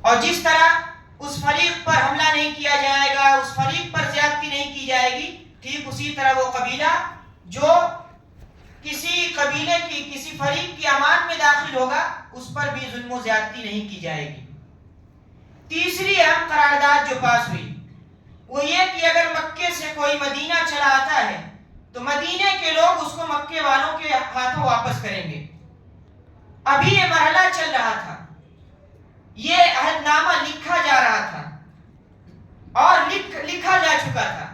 اور جس طرح اس فریق پر حملہ نہیں کیا جائے گا، اس فریق پر زیادتی نہیں کی جائے گی، ٹھیک اسی طرح وہ قبیلہ جو کسی قبیلے کی کسی فریق کی امان میں داخل ہوگا اس پر بھی ظلم و زیادتی نہیں کی جائے گی۔ تیسری اہم قرارداد جو پاس ہوئی وہ یہ کہ اگر مکے سے کوئی مدینہ چلا آتا ہے تو مدینے کے لوگ اس کو مکے والوں کے ہاتھوں واپس کریں گے۔ ابھی یہ مرحلہ چل رہا تھا، یہ عہد نامہ لکھا جا رہا تھا اور لکھا جا چکا تھا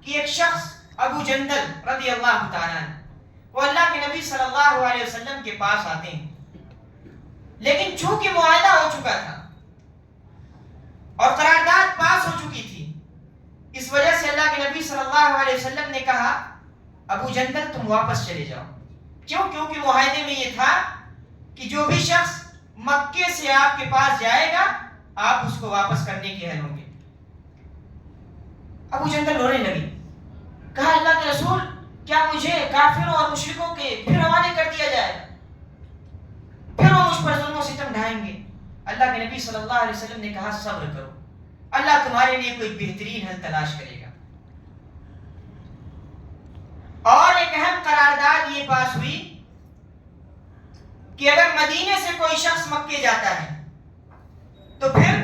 کہ ایک شخص ابو جندل رضی اللہ تعالیٰ عنہ وہ اللہ کے نبی صلی اللہ علیہ وسلم کے پاس آتے ہیں، لیکن چونکہ معاہدہ ہو چکا تھا اور قرارداد پاس ہو چکی تھی، اس وجہ سے اللہ کے نبی صلی اللہ علیہ وسلم نے کہا ابو جندل تم واپس چلے جاؤ۔ کیوں؟ کیونکہ معاہدے میں یہ تھا کہ جو بھی شخص مکے سے آپ کے پاس جائے گا آپ اس کو واپس کرنے کے اہل ہوں گے۔ ابو جندل رونے لگے، کہا اللہ کے رسول کیا مجھے کافروں اور مشرکوں کے پھر حوالے کر دیا جائے گا؟ پھر وہ مجھ پر ظلم و ستم ڈھائیں گے؟ اللہ کے نبی صلی اللہ علیہ وسلم نے کہا صبر کرو، اللہ تمہارے لیے کوئی بہترین حل تلاش کرے گا۔ اور ایک اہم قرارداد یہ پاس ہوئی کہ اگر مدینے سے کوئی شخص مکے جاتا ہے تو پھر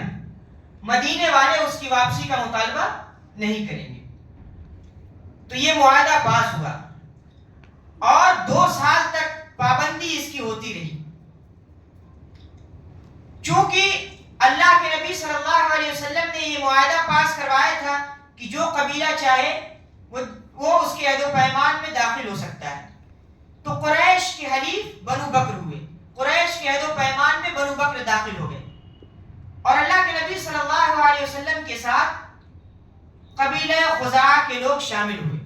مدینے والے اس کی واپسی کا مطالبہ نہیں کریں گے۔ تو یہ معاہدہ پاس ہوا اور 2 سال تک پابندی اس کی ہوتی رہی۔ چونکہ اللہ کے نبی صلی اللہ علیہ وسلم نے یہ معاہدہ پاس کروایا تھا کہ جو قبیلہ چاہے وہ اس کے عہد و پیمان میں داخل ہو سکتا ہے، تو قریش کے حلیف بنو بکر ہوئے، قریش کے عہد و پیمان میں بنو بکر داخل ہو گئے اور اللہ کے نبی صلی اللہ علیہ وسلم کے ساتھ قبیلہ خزاعہ کے لوگ شامل ہوئے۔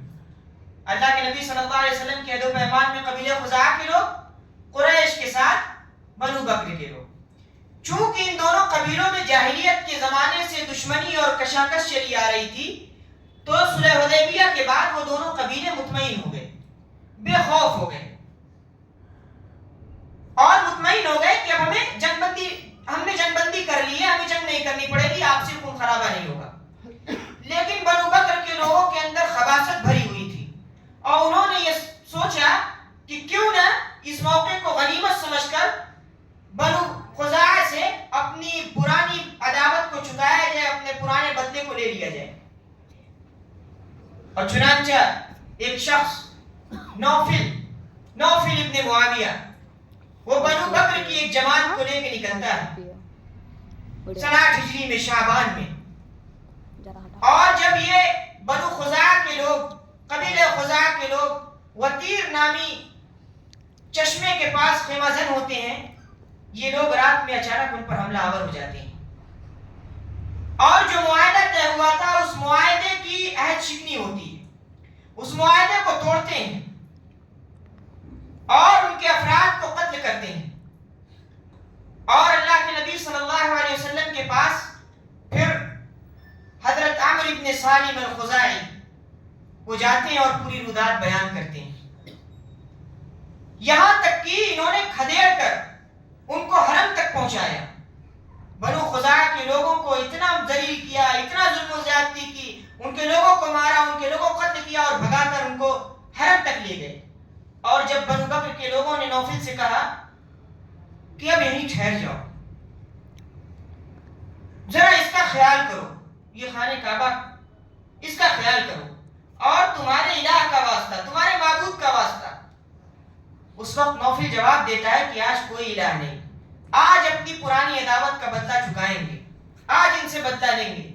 اللہ کے نبی صلی اللہ علیہ وسلم کے عہد و پیمان میں قبیلہ خزاعہ کے لوگ، قریش کے ساتھ بنو بکر کے لوگ۔ چونکہ ان دونوں قبیلوں میں جاہلیت کے زمانے سے دشمنی اور کشاکش چلی آ رہی تھی تو صلح حدیبیہ کے بعد وہ دونوں قبیلے مطمئن ہو گئے، بے خوف ہو گئے اور مطمئن ہو گئے کہ اب ہم نے جنگ بندی کر لی ہے، ہمیں جنگ نہیں کرنی پڑے گی، آپسی خون خرابہ نہیں ہوگا۔ لیکن بنو بکر کے لوگوں کے اندر خباثت بھری ہوئی تھی اور انہوں نے یہ سوچا کہ کیوں نہ اس موقع کو غنیمت سمجھ کر بنو خزاعہ سے اپنی پرانی عداوت کو چکایا جائے، اپنے پرانے بدلے کو لے لیا جائے۔ اور چنانچہ ایک شخص نوفل ابن معاویہ وہ بنو بکر کی ایک جماعت کو لے کے نکلتا ہے 60 ہجری میں شعبان میں، اور جب یہ بنو خزاعہ کے لوگ، قبیلہ خزاعہ کے لوگ وطیر نامی چشمے کے پاس خیمہ زن ہوتے ہیں، یہ لوگ رات میں اچانک ان پر حملہ آور ہو جاتے ہیں اور جو معاہدہ طے ہوا تھا اس معاہدے کی عہد شکنی ہوتی ہے، اس معاہدے کو توڑتے ہیں اور ان کے افراد کو قتل کرتے ہیں۔ اور اللہ کے نبی صلی اللہ علیہ وسلم کے پاس پھر حضرت عمرو ابن سالم الخزاعی وہ جاتے ہیں اور پوری رودات بیان کرتے ہیں، یہاں تک کہ انہوں نے کھدیڑ کر ان کو حرم تک پہنچایا۔ بنو خزاعہ کے لوگوں کو اتنا ذلیل کیا، اتنا ظلم و زیادتی کی، ان کے لوگوں کو مارا، ان کے لوگوں کو قتل کیا اور بھگا کر ان کو حرم تک لے گئے۔ اور جب بنو بکر کے لوگوں نے نوفل سے کہا کہ اب یہیں ٹھہر جاؤ، ذرا اس کا خیال کرو، یہ خانہ کعبہ اس کا خیال کرو اور تمہارے الہ کا واسطہ، تمہارے معبود کا واسطہ۔ اس وقت نوفل جواب دیتا ہے کہ آج کوئی الہ نہیں، آج اپنی پرانی عداوت کا بدلہ چکائیں گے، آج ان سے بدلہ لیں گے۔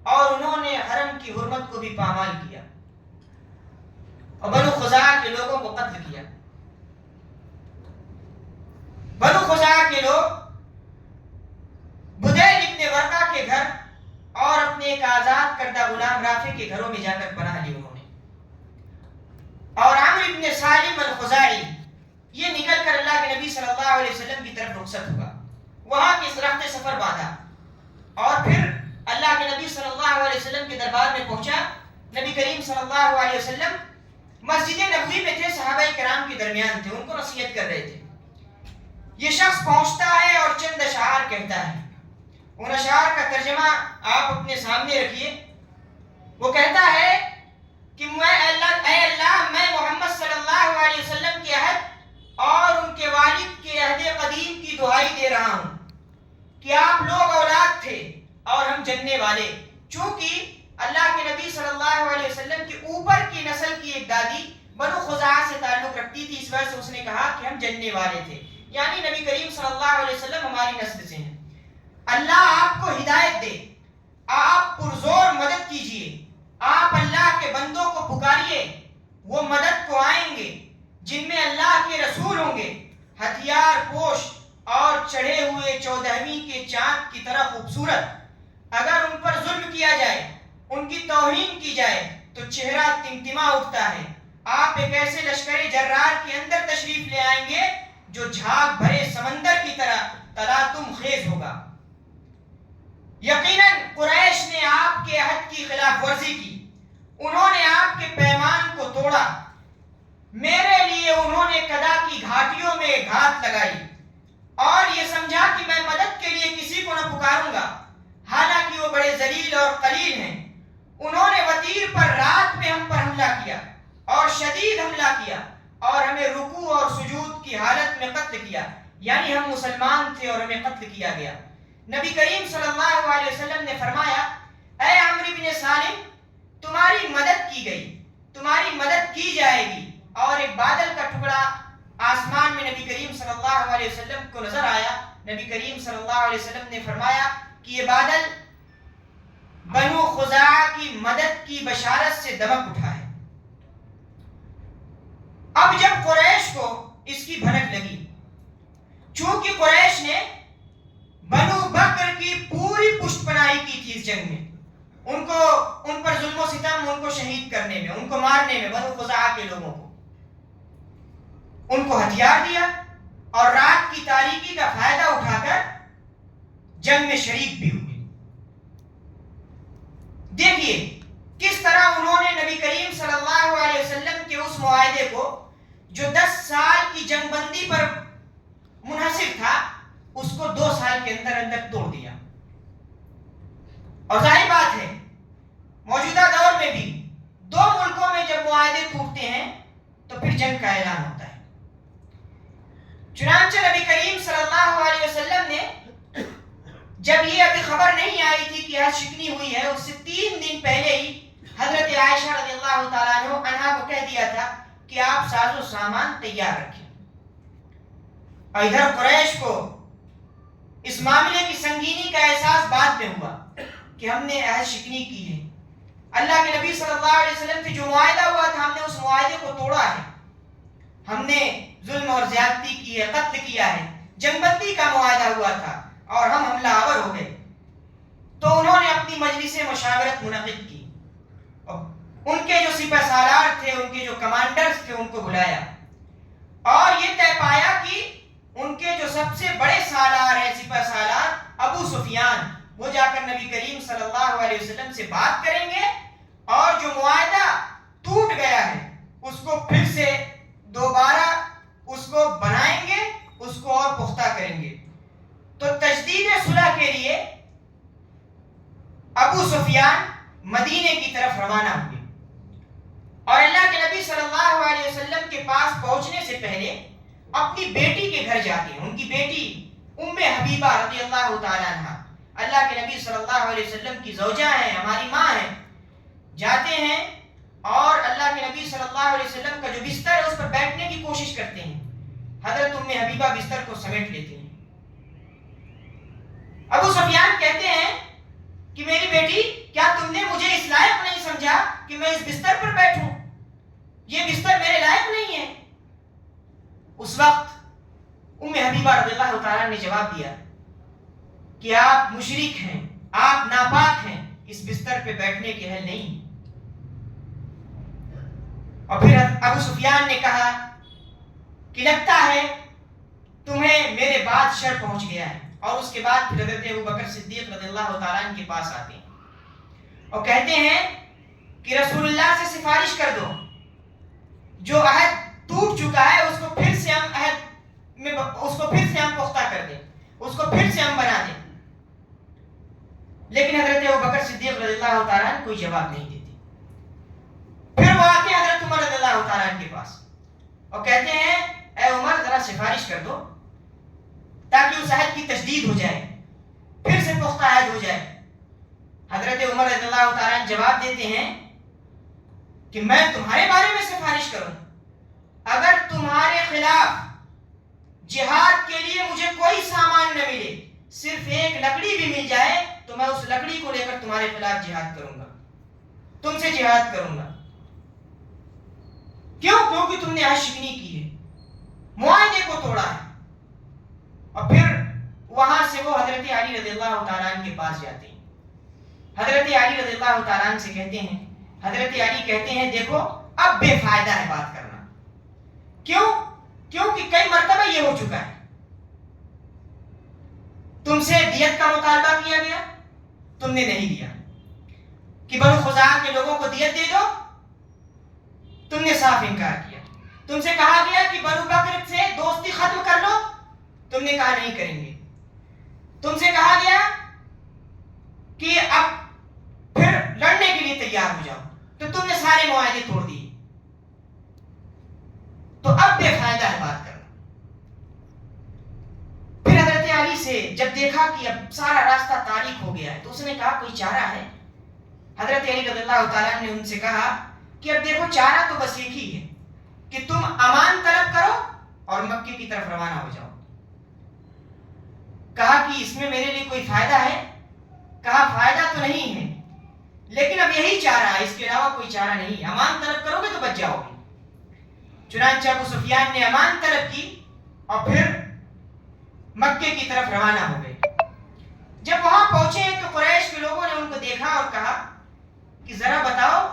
اور انہوں نے حرم کی حرمت کو بھی پامال کیا اور بنو خزاعہ کے لوگوں کو قتل کیا۔ بنو خزاعہ کے لوگ بدیل ابن ورقہ کے گھر اور اپنے ایک آزاد کردہ غلام رافع کے گھروں میں جا کر پناہ لی انہوں نے، اور عمرو ابن سالم الخزاعی یہ نکل کر اللہ کے نبی صلی اللہ علیہ وسلم کی طرف رخصت ہوا، وہاں کے رخت سفر باندھا اور پھر اللہ کے نبی صلی اللہ علیہ وسلم کے دربار میں پہنچا۔ نبی کریم صلی اللہ علیہ وسلم مسجد نبوی میں تھے، صحابہ کرام کے درمیان تھے، ان کو نصیحت کر رہے تھے۔ یہ شخص پہنچتا ہے اور چند اشعار کہتا ہے ان اشعار کا ترجمہ آپ اپنے سامنے رکھیے. وہ کہتا ہے کہ اے اللہ میں محمد صلی اللہ علیہ وسلم کے عہد اور ان کے والد کے عہد قدیم کی دہائی دے رہا ہوں کہ آپ لوگ اولاد تھے اور ہم جننے والے. چونکہ اللہ کے نبی صلی اللہ علیہ وسلم کے اوپر کی نسل کی ایک دادی بنو خزاعہ سے تعلق رکھتی تھی، اس وجہ سے اس نے کہا کہ ہم جننے والے تھے، یعنی نبی کریم صلی اللہ علیہ وسلم ہماری نسل سے ہیں. اللہ آپ کو ہدایت دے، آپ پرزور مدد کیجئے، آپ اللہ کے بندوں کو پکاریے، وہ مدد کو آئیں گے جن میں اللہ کے رسول ہوں گے، ہتھیار پوش اور چڑھے ہوئے 14ویں کے چاند کی طرح خوبصورت. اگر ان پر ظلم کیا جائے، ان کی توہین کی جائے تو چہرہ تمتما اٹھتا ہے. آپ ایک ایسے لشکر جرار کے اندر تشریف لے آئیں گے جو جھاگ بھرے سمندر کی طرح تلاطم خیز ہوگا. یقیناً قریش نے آپ کے عہد کی خلاف ورزی کی، انہوں نے آپ کے پیمان کو توڑا، میرے لیے انہوں نے قدا کی گھاٹیوں میں گھات لگائی اور یہ سمجھا کہ میں مدد کے لیے کسی کو نہ پکاروں گا، حالانکہ وہ بڑے ذلیل اور قلیل ہیں. انہوں نے وتیر پر رات میں ہم پر حملہ کیا اور شدید حملہ کیا اور ہمیں رکوع اور سجود کی حالت میں قتل کیا، یعنی ہم مسلمان تھے اور ہمیں قتل کیا گیا. نبی کریم صلی اللہ علیہ وسلم نے فرمایا، اے عمرو بن سالم، تمہاری مدد کی گئی، تمہاری مدد کی جائے گی. اور ایک بادل کا ٹکڑا آسمان میں نبی کریم صلی اللہ علیہ وسلم کو نظر آیا. نبی کریم صلی اللہ علیہ وسلم نے فرمایا کہ یہ بادل بنو خزاعہ کی مدد کی بشارت سے دمک اٹھا ہے. اب جب قریش کو اس کی بھنک لگی، چونکہ قریش نے بنو بکر کی پوری پشت پناہی کی تھی اس جنگ میں، ان پر ظلم و ستم، ان کو شہید کرنے میں، ان کو مارنے میں، بنو خزاعہ کے لوگوں کو ان کو ہتھیار دیا اور رات کی تاریکی کا فائدہ اٹھا کر جنگ میں شریک بھی ہوئے. دیکھیے کس طرح انہوں نے نبی کریم صلی اللہ علیہ وسلم کے اس معاہدے کو جو 10 سال کی جنگ بندی پر منحصر تھا، اس کو 2 سال کے اندر اندر توڑ دیا. اور ظاہر بات ہے موجودہ دور میں بھی 2 ملکوں میں جب معاہدے ٹوٹتے ہیں تو پھر جنگ کا اعلان ہوتا ہے. چنانچہ نبی کریم صلی اللہ علیہ وسلم نے جب یہ ابھی خبر نہیں آئی تھی کہ عہد شکنی ہوئی ہے، اس سے 3 دن پہلے ہی حضرت عائشہ رضی اللہ تعالیٰ عنہا کو کہہ دیا تھا کہ آپ ساز و سامان تیار رکھیں. اور ادھر قریش کو اس معاملے کی سنگینی کا احساس بعد میں ہوا کہ ہم نے عہد شکنی کی ہے. اللہ کے نبی صلی اللہ علیہ وسلم سے جو معاہدہ ہوا تھا، ہم نے اس معاہدے کو توڑا ہے، ہم نے ظلم اور زیادتی کی ہے، قتل کیا ہے، جنگ بندی کا معاہدہ ہوا تھا اور ہم حملہ آور ہو گئے. تو انہوں نے اپنی مجلس مشاورت منعقد کی، ان کے جو سپہ سالار تھے، ان کے جو کمانڈرز تھے، ان کو بلایا اور یہ طے پایا کہ ان کے جو سب سے بڑے سالار ہیں، سپہ سالار ابو سفیان، وہ جا کر نبی کریم صلی اللہ علیہ وسلم سے بات کریں گے اور جو معاہدہ ٹوٹ گیا ہے اس کو پھر سے دوبارہ اس کو بنائیں گے، اس کو اور پختہ کریں گے. تو تجدید صلح کے لیے ابو سفیان مدینے کی طرف روانہ ہوئے اور اللہ کے نبی صلی اللہ علیہ وسلم کے پاس پہنچنے سے پہلے اپنی بیٹی کے گھر جاتے ہیں. ان کی بیٹی ام حبیبہ رضی اللہ تعالیٰ عنہ اللہ کے نبی صلی اللہ علیہ وسلم کی زوجہ ہیں، ہماری ماں ہیں. جاتے ہیں اور اللہ کے نبی صلی اللہ علیہ وسلم کا جو بستر ہے اس پر بیٹھنے کی کوشش کرتے ہیں. حضرت ام حبیبہ بستر کو سمیٹ لیتے ہیں. ابو سفیان کہتے ہیں کہ میری بیٹی، کیا تم نے مجھے اس لائق نہیں سمجھا کہ میں اس بستر پر بیٹھوں؟ یہ بستر میرے لائق نہیں ہے. اس وقت ام حبیبہ رضی اللہ تعالیٰ نے جواب دیا کہ آپ مشرک ہیں، آپ ناپاک ہیں، اس بستر پہ بیٹھنے کے اہل نہیں. اور پھر ابو سفیان نے کہا کہ لگتا ہے تمہیں میرے بعد شر پہنچ گیا ہے. اور اس کے بعد پھر حضرت ابوبکر صدیق رضی اللہ تعالیٰ عنہ کے پاس آتے ہیں اور کہتے ہیں کہ رسول اللہ سے سفارش کر دو، جو عہد ٹوٹ چکا ہے اس کو پھر سے ہم پختہ کر دیں، اس کو پھر سے ہم بنا دیں. صدیق رضی اللہ تعالیٰ عنہ کوئی جواب نہیں دیتے. پھر وہ آتے ہیں حضرت عمر رضی اللہ تعالیٰ عنہ کے پاس اور کہتے ہیں اے عمر ذرا سفارش کر دو تاکہ اس عہد کی تجدید ہو جائے, پھر سے پختہ عہد ہو جائے. حضرت عمر رضی اللہ تعالیٰ عنہ جواب دیتے ہیں کہ میں تمہارے بارے میں سفارش کروں؟ اگر تمہارے خلاف جہاد کے لیے مجھے کوئی سامان نہ ملے, صرف ایک لکڑی بھی مل جائے تو میں اس لکڑی کو لے کر تمہارے خلاف جہاد کروں گا, تم سے جہاد کروں گا. کیوں؟ کیونکہ تم نے عہد شکنی کی ہے, معاہدے کو توڑا ہے. اور پھر وہاں سے وہ حضرت علی رضی اللہ تعالیٰ عنہ کے پاس جاتے ہیں. حضرت علی رضی اللہ تعالیٰ عنہ سے کہتے ہیں, حضرت علی کہتے ہیں دیکھو اب بے فائدہ ہے بات کرنا. کیوں؟ کیونکہ کئی مرتبہ یہ ہو چکا ہے, تم سے دیت کا مطالبہ کیا گیا, تم نے نہیں دیا, کہ بنو خزاعہ کے لوگوں کو دیت دے دو, تم نے صاف انکار کیا. تم سے کہا گیا کہ بنو بکر سے دوستی ختم کر لو, تم نے کہا نہیں کریں گے. تم سے کہا گیا کہ اب پھر لڑنے کے لیے تیار ہو جاؤ, تو تم نے سارے معاہدے توڑ دیے. تو اب بے فائدہ ہے بات کرنا. پھر حضرت علی سے جب دیکھا کہ اب سارا راستہ تاریک ہو گیا ہے تو اس نے کہا کوئی چارہ ہے؟ حضرت علی رضی اللہ تعالیٰ نے ان سے کہا کہ اب دیکھو چارہ تو بس ایک ہی ہے کہ تم امان طلب کرو اور مکے کی طرف روانہ ہو جاؤ. کہا کہ اس میں میرے لیے کوئی فائدہ ہے؟ کہا فائدہ تو نہیں ہے, لیکن اب یہی چارہ ہے, اس کے علاوہ کوئی چارہ نہیں ہے. امان طلب کرو گے تو بچ جاؤ گے. چنانچہ ابو سفیان نے امان طلب کی اور پھر مکے کی طرف روانہ ہو گئے. جب وہاں پہنچے تو قریش کے لوگوں نے ان کو دیکھا اور کہا کہ ذرا بتاؤ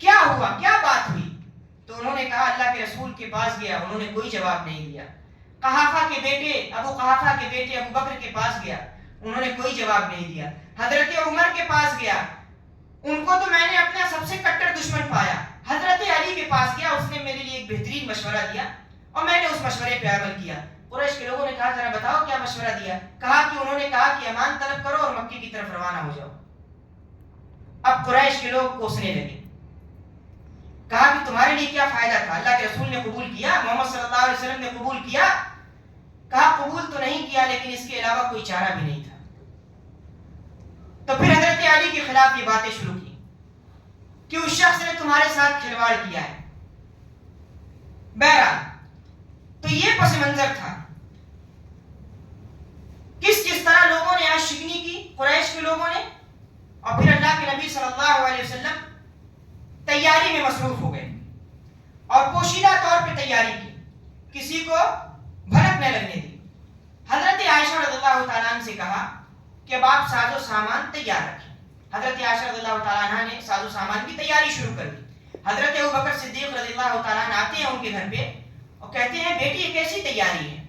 کیا ہوا, کیا بات ہوئی؟ تو انہوں نے کہا اللہ کے رسول کے پاس گیا, انہوں نے کوئی جواب نہیں دیا. قحافہ کے بیٹے ابو قحافہ کے بیٹے ابو بکر کے پاس گیا, انہوں نے کوئی جواب نہیں دیا. حضرت عمر کے پاس گیا, ان کو تو میں نے اپنا سب سے کٹر دشمن پایا. حضرت علی کے پاس گیا, اس نے میرے لیے ایک بہترین مشورہ دیا اور میں نے اس مشورے پہ عمل کیا. قریش کے لوگوں نے کہا ذرا بتاؤ کیا مشورہ دیا؟ کہا کہ انہوں نے کہا کہ امان طلب کرو اور مکے کی طرف روانہ ہو جاؤ. اب قریش کے لوگ کوسنے لگے, کہا کہ تمہارے لیے کیا فائدہ تھا؟ اللہ کے رسول نے قبول کیا, محمد صلی اللہ علیہ وسلم نے قبول کیا. کہا قبول تو نہیں کیا لیکن اس کے علاوہ کوئی چارہ بھی نہیں تھا. تو پھر حضرت علی کے خلاف یہ باتیں شروع کی کہ اس شخص نے تمہارے ساتھ کھلواڑ کیا ہے. بہرحال تو یہ پس منظر تھا. کس طرح لوگوں نے عہد شکنی کی, قریش کے لوگوں نے, اور پھر اللہ کے نبی صلی اللہ علیہ وسلم تیاری میں مصروف ہو گئے اور پوشیدہ طور پہ تیاری کی, کسی کو بھنک نہ لگنے دی. حضرت عائشہ رضی اللہ تعالیٰ عنہ سے کہا کہ اب آپ ساز و سامان تیار رکھیں. حضرت عائشہ رضی اللہ تعالیٰ عنہ نے ساز و سامان کی تیاری شروع کر دی. حضرت ابوبکر صدیق رضی اللہ تعالیٰ عنہ آتے ہیں ان کے گھر پہ اور کہتے ہیں بیٹی یہ کیسی تیاری ہے؟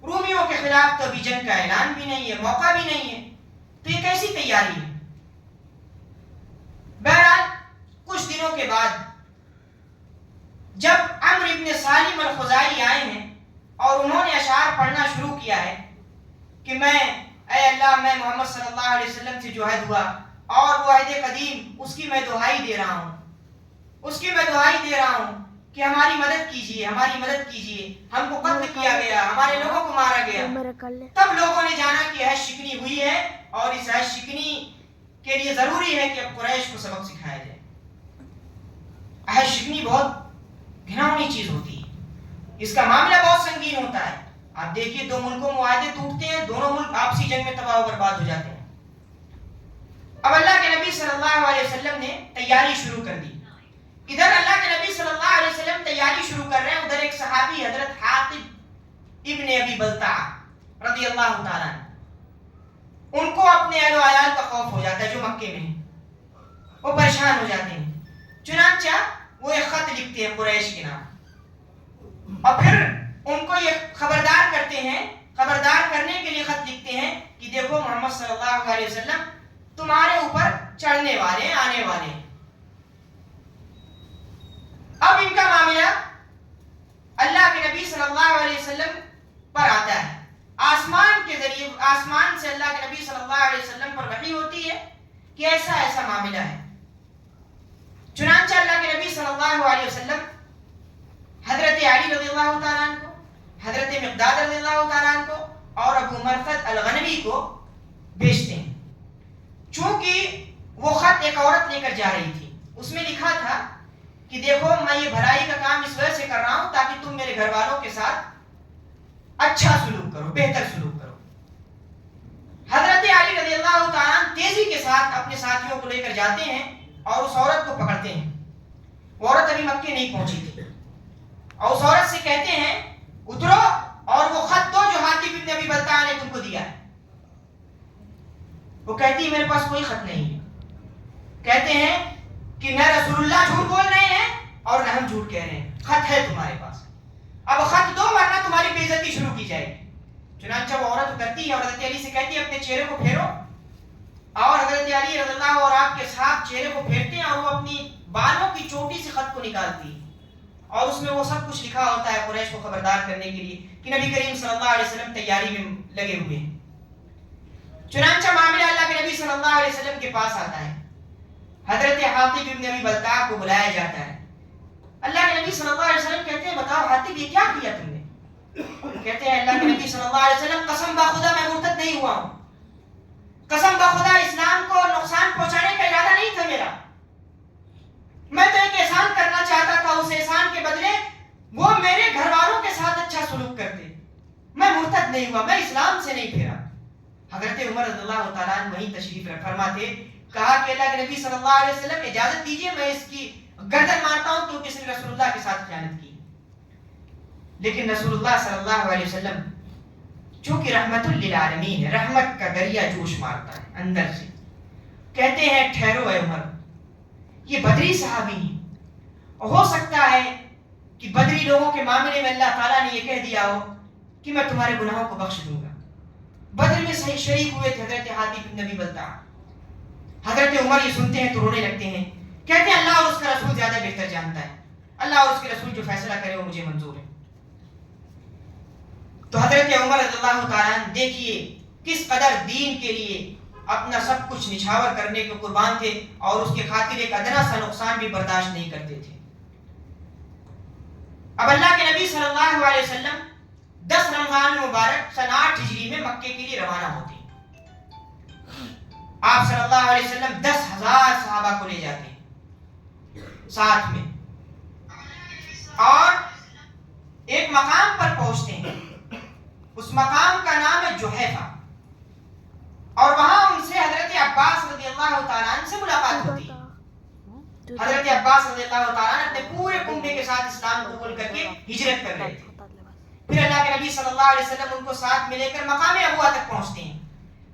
رومیوں کے خلاف تو ابھی جنگ کا اعلان بھی نہیں ہے, موقع بھی نہیں ہے, تو یہ کیسی تیاری ہے؟ بہرحال کچھ دنوں کے بعد جب عمرو ابن سالم الخزاعی آئے ہیں اور انہوں نے اشعار پڑھنا شروع کیا ہے کہ میں اے اللہ میں محمد صلی اللہ علیہ وسلم سے جو عہد ہوا اور وہ عہد قدیم اس کی میں دہائی دے رہا ہوں, اس کی میں دہائی دے رہا ہوں کہ ہماری مدد کیجیے, ہماری مدد کیجیے, ہم کو قتل کیا گیا, ہمارے لوگوں کو مارا گیا. تب لوگوں نے جانا کہ عہد شکنی ہوئی ہے اور اس عہد شکنی کے لیے ضروری ہے کہ اب قریش کو سبق سکھایا جائے. عہد شکنی بہت گھناؤنی چیز ہوتی ہے, اس کا معاملہ بہت سنگین ہوتا ہے. آپ دیکھیے دو ملکوں معاہدے ٹوٹتے ہیں, دونوں ملک آپسی جنگ میں تباہ و برباد ہو جاتے ہیں. اب اللہ کے نبی صلی اللہ علیہ وسلم نے تیاری شروع کر دی. ادھر اللہ کے نبی صلی اللہ علیہ وسلم تیاری شروع کر رہے ہیں, ادھر ایک صحابی حضرت حاطب ابن ابی بلتعہ رضی اللہ تعالیٰ عنہ, ان کو اپنے اہل و عیال کا خوف ہو جاتا ہے جو مکے میں ہیں, وہ پریشان ہو جاتے ہیں. چنانچہ وہ ایک خط لکھتے ہیں قریش کے نام اور پھر ان کو یہ خبردار کرتے ہیں, خبردار کرنے کے لیے خط لکھتے ہیں کہ دیکھو محمد صلی اللہ علیہ وسلم تمہارے اوپر چڑھنے والے ہیں, آنے والے ہیں. اب ان کا معاملہ اللہ کے نبی صلی اللہ علیہ وسلم پر آتا ہے. آسمان کے ذریعے, آسمان سے اللہ کے نبی صلی اللہ علیہ وسلم پر وحی ہوتی ہے کہ ایسا ایسا معاملہ ہے۔ چنانچہ اللہ کے نبی صلی اللہ علیہ وسلم حضرت علی رضی اللہ تعالیٰ عنہ کو، حضرت مقداد رضی اللہ تعالیٰ عنہ کو اور ابو مرثد الغنوی کو بھیجتے ہیں۔ چونکہ وہ خط ایک عورت لے کر جا رہی تھی، اس میں لکھا تھا کہ دیکھو میں یہ بھلائی کا کام اس وجہ سے کر رہا ہوں تاکہ تم میرے گھر والوں کے ساتھ اچھا سلوک کرو، بہتر سلوک کرو۔ حضرت علی رضی اللہ تعالیٰ تیزی کے ساتھ اپنے ساتھیوں کو لے کر جاتے ہیں اور اس عورت کو پکڑتے ہیں۔ وہ عورت ابھی مکے نہیں پہنچی تھی، اور اس عورت سے کہتے ہیں اترو اور وہ خط دو جو حاتب ابن ابی بلتع نے تم کو دیا ہے۔ وہ کہتی ہے میرے پاس کوئی خط نہیں ہے۔ کہتے ہیں کہ نہ رسول اللہ جھوٹ بول رہے ہیں اور نہ ہم جھوٹ کہہ رہے ہیں، خط ہے تمہارے پاس، اب خط دو ورنہ تمہاری بے عزتی شروع کی جائے گی۔ چنانچہ وہ عورت اترتی ہے اور حضرت علی سے کہتی ہے اپنے چہرے کو پھیرو، اور حضرت علی رضی اللہ اور آپ کے ساتھ چہرے کو پھیرتے ہیں اور وہ اپنی بالوں کی چوٹی سے خط کو نکالتی ہے، اور اس میں وہ سب کچھ لکھا ہوتا ہے قریش کو خبردار کرنے کے لیے کہ نبی کریم صلی اللہ علیہ وسلم تیاری میں لگے ہوئے ہیں۔ چنانچہ معاملہ اللہ کے نبی صلی اللہ علیہ وسلم کے پاس آتا ہے، حضرت حاتب ابن ابی بلتع کو بلایا جاتا ہے۔ اللہ کے نبی صلی اللہ علیہ وسلم کہتے ہیں بتاؤ حاتب یہ کیا کیا تم نے؟ کہتے ہیں اللہ کے نبی صلی اللہ علیہ وسلم قسم بخدا میں مرتد نہیں ہوا ہوں، قسم بخدا اسلام کو نقصان پہنچانے کا ارادہ نہیں تھا میرا، میں تو ایک احسان کرنا چاہتا تھا، اس احسان کے بدلے وہ میرے گھر والوں کے ساتھ اچھا سلوک کرتے، میں مرتد نہیں ہوا، میں اسلام سے نہیں پھرا۔ حضرت عمر رضی اللہ تعالیٰ عنہ وہیں تشریف فرما تھے، کہا کہ اللہ کے نبی صلی اللہ علیہ وسلم اجازت دیجئے میں اس کی گردن مارتا ہوں کیونکہ اس نے رسول اللہ کے ساتھ خیانت کی۔ لیکن رسول اللہ صلی اللہ علیہ وسلم چونکہ رحمت للعالمین ہے، رحمت کا دریا جوش مارتا ہے اندر سے، کہتے ہیں ٹھہرو اے عمر، یہ بدری صحابی ہیں، ہو سکتا ہے کہ بدری لوگوں کے معاملے میں اللہ تعالیٰ نے یہ کہہ دیا ہو کہ میں تمہارے گناہوں کو بخش دوں گا۔ بدر میں صحیح شریک ہوئے تھے حضرت حاتب بن ابی بلتع۔ حضرت عمر یہ سنتے ہیں تو رونے لگتے ہیں، کہتے ہیں اللہ اور اس کا رسول زیادہ بہتر جانتا ہے، اللہ اور اس کے رسول جو فیصلہ کرے وہ مجھے منظور ہے۔ تو حضرت عمر رضی اللہ تعالیٰ دیکھیے کس قدر دین کے لیے اپنا سب کچھ نچھاور کرنے کے قربان تھے، اور اس کے خاطر ایک ادنا سا نقصان بھی برداشت نہیں کرتے تھے۔ اب اللہ کے نبی صلی اللہ علیہ وسلم 10 رمضان مبارک سن 8 ہجری میں مکے کے لیے روانہ ہوتے ہیں۔ آپ صلی اللہ علیہ وسلم 10,000 صحابہ کو لے جاتے ہیں ساتھ میں، اور ایک مقام پر پہنچتے ہیں، اس مقام کا نام ہے جحیفہ، اور وہاں ان سے حضرت عباس رضی اللہ تعالیٰ عنہ سے ملاقات ہوتی ہے۔ حضرت عباس رضی اللہ تعالیٰ عنہ اپنے پورے کنبے کے ساتھ اسلام قبول کر کے ہجرت کر رہے تھے۔ پھر اللہ کے نبی صلی اللہ علیہ وسلم ان کو ساتھ میں لے کر مقام ابوا تک پہنچتے ہیں۔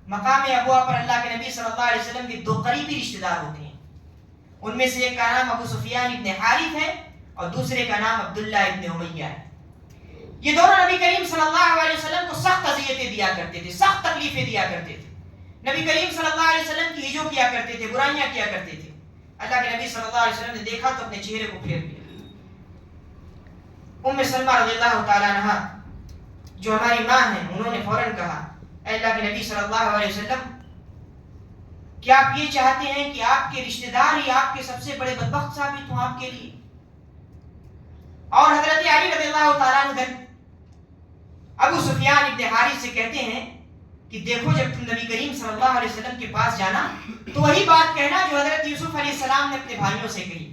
مقام ابوا پر اللہ کے نبی صلی اللہ علیہ وسلم کے 2 قریبی رشتہ دار ہوتے ہیں، ان میں سے ایک کا نام ابو سفیان ابن حارث ہے اور دوسرے کا نام عبداللہ ابن امیہ ہے۔ یہ دونوں نبی کریم صلی اللہ علیہ وسلم کو سخت اذیتیں دیا کرتے تھے، سخت تکلیفیں دیا کرتے تھے، نبی کریم صلی اللہ علیہ وسلم کی ہجو کیا کرتے تھے، برائیاں کیا کرتے تھے۔ اللہ کے نبی صلی اللہ علیہ وسلم نے دیکھا تو اپنے چہرے کو پھیر لیا۔ ام سلمہ رضی اللہ تعالیٰ عنہ جو ہماری ماں ہیں، انہوں نے فوراً کہا اے اللہ کے نبی صلی اللہ علیہ وسلم، کیا آپ یہ چاہتے ہیں کہ آپ کے رشتہ دار ہی آپ کے سب سے بڑے بدبخت ثابت ہوں آپ کے لیے؟ اور حضرت علی رضی اللہ تعالیٰ عنہ ابو سفیان ابن حارث سے کہتے ہیں کہ دیکھو جب تم نبی کریم صلی اللہ علیہ وسلم کے پاس جانا تو وہی بات کہنا جو حضرت یوسف علیہ السلام نے اپنے بھائیوں سے کہی۔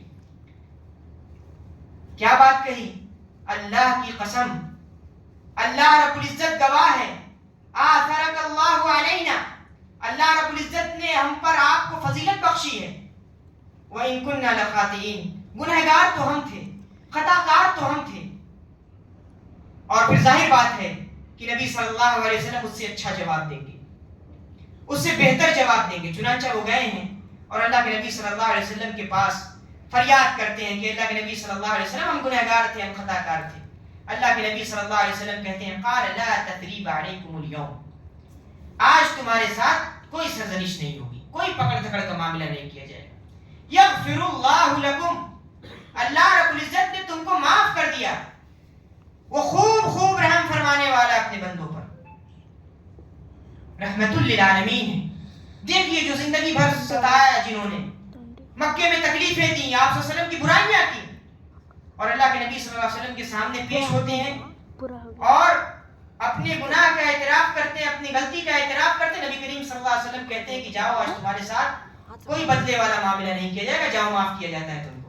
کیا بات کہی؟ اللہ کی قسم، اللہ رب العزت گواہ ہے، آثرک اللہ علینا، اللہ رب العزت نے ہم پر آپ کو فضیلت بخشی ہے۔ وَإِن كُنَّا لَخَاطِئِينَ، گنہگار تو ہم تھے، خطا کار تو ہم تھے۔ اور پھر ظاہر بات ہے کہ نبی صلی اللہ علیہ وسلم اس سے اچھا جواب دیں گے، اس سے بہتر جواب دیں گے۔ چنانچہ وہ گئے ہیں اور اللہ کے نبی صلی اللہ علیہ وسلم کے پاس فریاد کرتے ہیں کہ اللہ کے نبی صلی اللہ علیہ وسلم ہم گنہگار تھے، ہم خطا کار تھے۔ اللہ کے نبی صلی اللہ علیہ وسلم کہتے ہیں قال لا تثریب علیکم اليوم، آج تمہارے ساتھ کوئی سرزنش نہیں ہوگی، کوئی پکڑ دھکڑ کا معاملہ نہیں کیا جائے گا۔ یغفر اللہ لکم، اللہ رب العزت نے تم کو معاف کر دیا، وہ خوب رحم فرمانے والا اپنے بندوں پر، رحمت للعالمین ہے۔ دیکھیے جو زندگی بھر ستایا جنہوں نے، مکے میں تکلیفیں دیں، آپ صلی اللہ علیہ وسلم کی برائیاں کی، اور اللہ کے نبی صلی اللہ علیہ وسلم کے سامنے پیش ہوتے ہیں اور اپنے گناہ کا اعتراف کرتے ہیں، اپنی غلطی کا اعتراف کرتے ہیں. نبی کریم صلی اللہ علیہ وسلم کہتے ہیں کہ جاؤ، آج تمہارے ساتھ کوئی بدلے والا معاملہ نہیں کیا جائے گا، جاؤ معاف کیا جاتا ہے تمہیں.